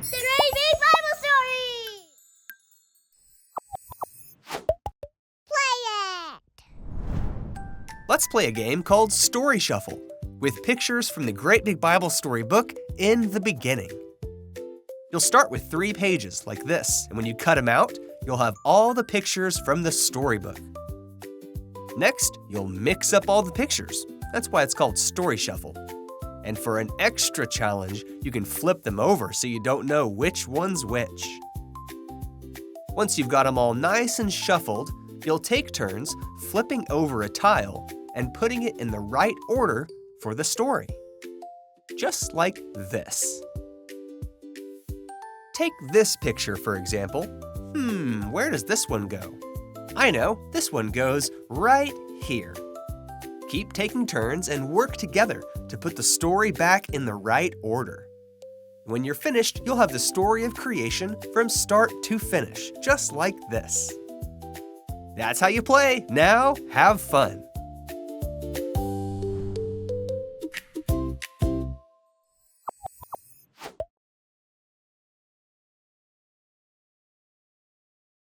Today's Big Bible Story! Play it! Let's play a game called Story Shuffle, with pictures from the Great Big Bible Story book in the beginning. You'll start with 3 pages like this, and when you cut them out, you'll have all the pictures from the storybook. Next, you'll mix up all the pictures. That's why it's called Story Shuffle. And for an extra challenge, you can flip them over so you don't know which one's which. Once you've got them all nice and shuffled, you'll take turns flipping over a tile and putting it in the right order for the story. Just like this. Take this picture, for example. Where does this one go? I know, this one goes right here. Keep taking turns and work together to put the story back in the right order. When you're finished, you'll have the story of creation from start to finish, just like this. That's how you play. Now, have fun.